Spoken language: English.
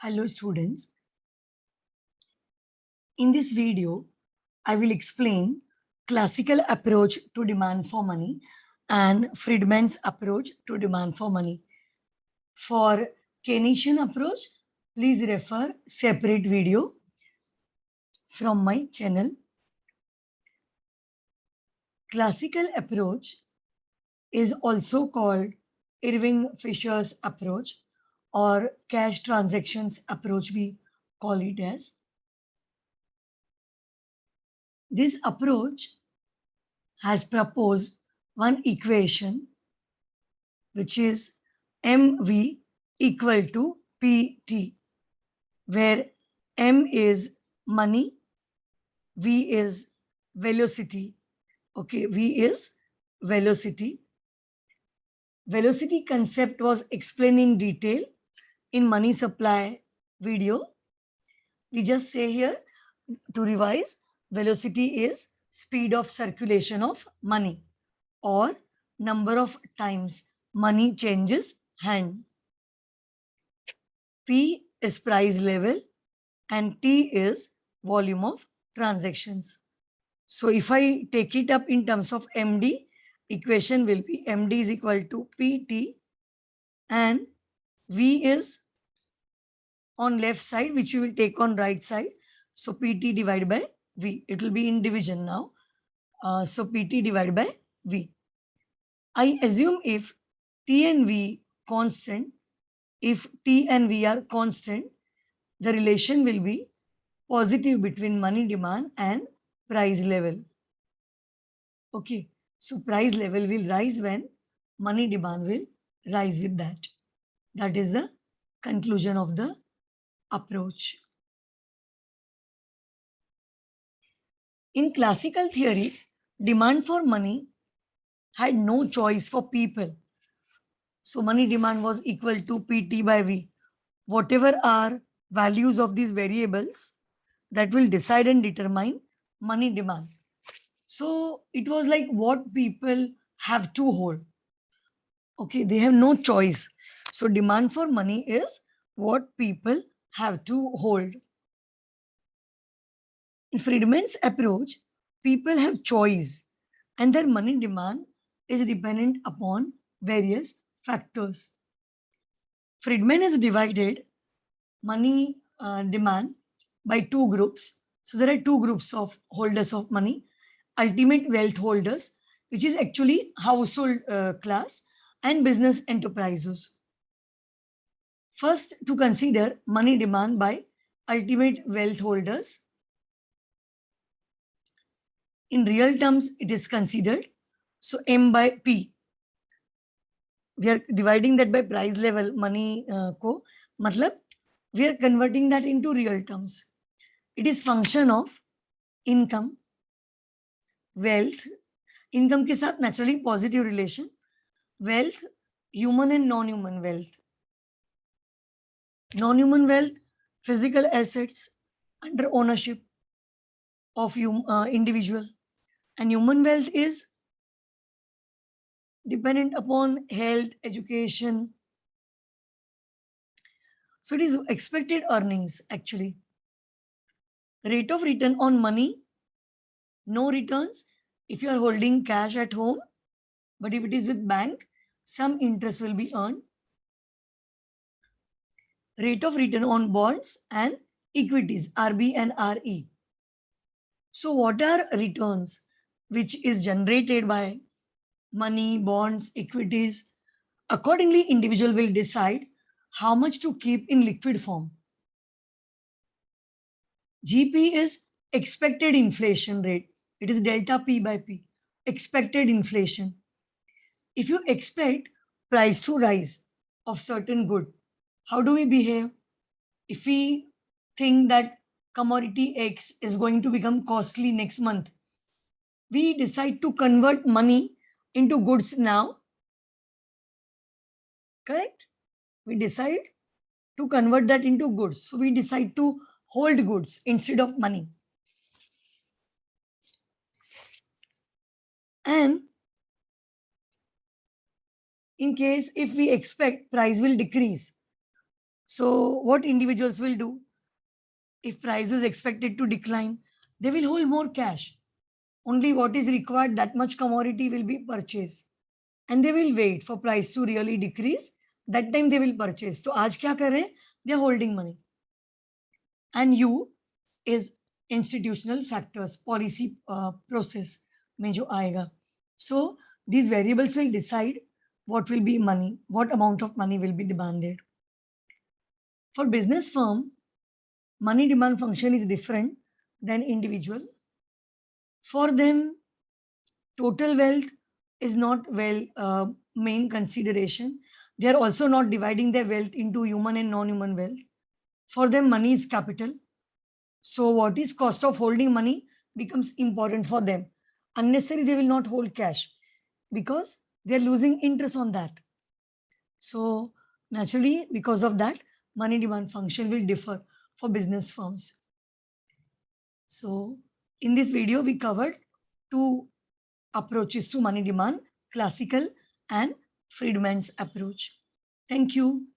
Hello students. In this video, I will explain classical approach to demand for money and Friedman's approach to demand for money. For Keynesian approach, please refer separate video from my channel. Classical approach is also called Irving Fisher's approach or cash transactions approach, we call it as. This approach has proposed one equation which is mv equal to pt, where m is money, v is velocity. Okay, v is velocity. Velocity concept was explained in detail in money supply video. We just say here to revise, velocity is speed of circulation of money or number of times money changes hand. P is price level and T is volume of transactions. So if I take it up in terms of MD, equation will be MD is equal to PT and V is on left side, which we will take on right side. So PT divided by V. It will be in division now. So PT divided by V. I assume if T and V constant, if T and V are constant, the relation will be positive between money demand and price level. Okay, so price level will rise when money demand will rise with that. That is the conclusion of the approach. In classical theory, demand for money had no choice for people. So money demand was equal to PT by V. Whatever are values of these variables, that will decide and determine money demand. So it was like what people have to hold. Okay, they have no choice. So demand for money is what people have to hold. In Friedman's approach, people have choice and their money demand is dependent upon various factors. Friedman has divided money demand by two groups. So there are two groups of holders of money: ultimate wealth holders, which is actually household class, and business enterprises. First, to consider money demand by ultimate wealth holders. In real terms, it is considered. So M by P. We are dividing that by price level, money ko. Matlab, we are converting that into real terms. It is function of income, wealth. Income के साथ naturally positive relation. Wealth, human and non-human wealth. Non-human wealth, physical assets under ownership of individual. And human wealth is dependent upon health, education. So it is expected earnings actually. Rate of return on money, no returns if you are holding cash at home, but if it is with bank, some interest will be earned. Rate of return on bonds and equities, RB and RE. So what are returns which is generated by money, bonds, equities? Accordingly, individual will decide how much to keep in liquid form. GP is expected inflation rate. It is delta P by P, expected inflation. If you expect price to rise of certain good, how do we behave? If we think that commodity X is going to become costly next month, we decide to convert money into goods now. Correct? We decide to convert that into goods. So we decide to hold goods instead of money. And in case if we expect price will decrease, So what individuals will do? If price is expected to decline, they will hold more cash. Only what is required, that much commodity will be purchased. And they will wait for price to really decrease. That time they will purchase. So आज क्या कर रहे हैं? They are holding money. And U is institutional factors, policy process में जो आएगा. So these variables will decide what will be money, what amount of money will be demanded. For business firm, money demand function is different than individual. For them, total wealth is not main consideration. They are also not dividing their wealth into human and non-human wealth. For them, money is capital. So what is cost of holding money becomes important for them. Unnecessarily, they will not hold cash because they are losing interest on that. So naturally, because of that, money demand function will differ for business firms. So in this video, we covered two approaches to money demand, classical and Friedman's approach. Thank you.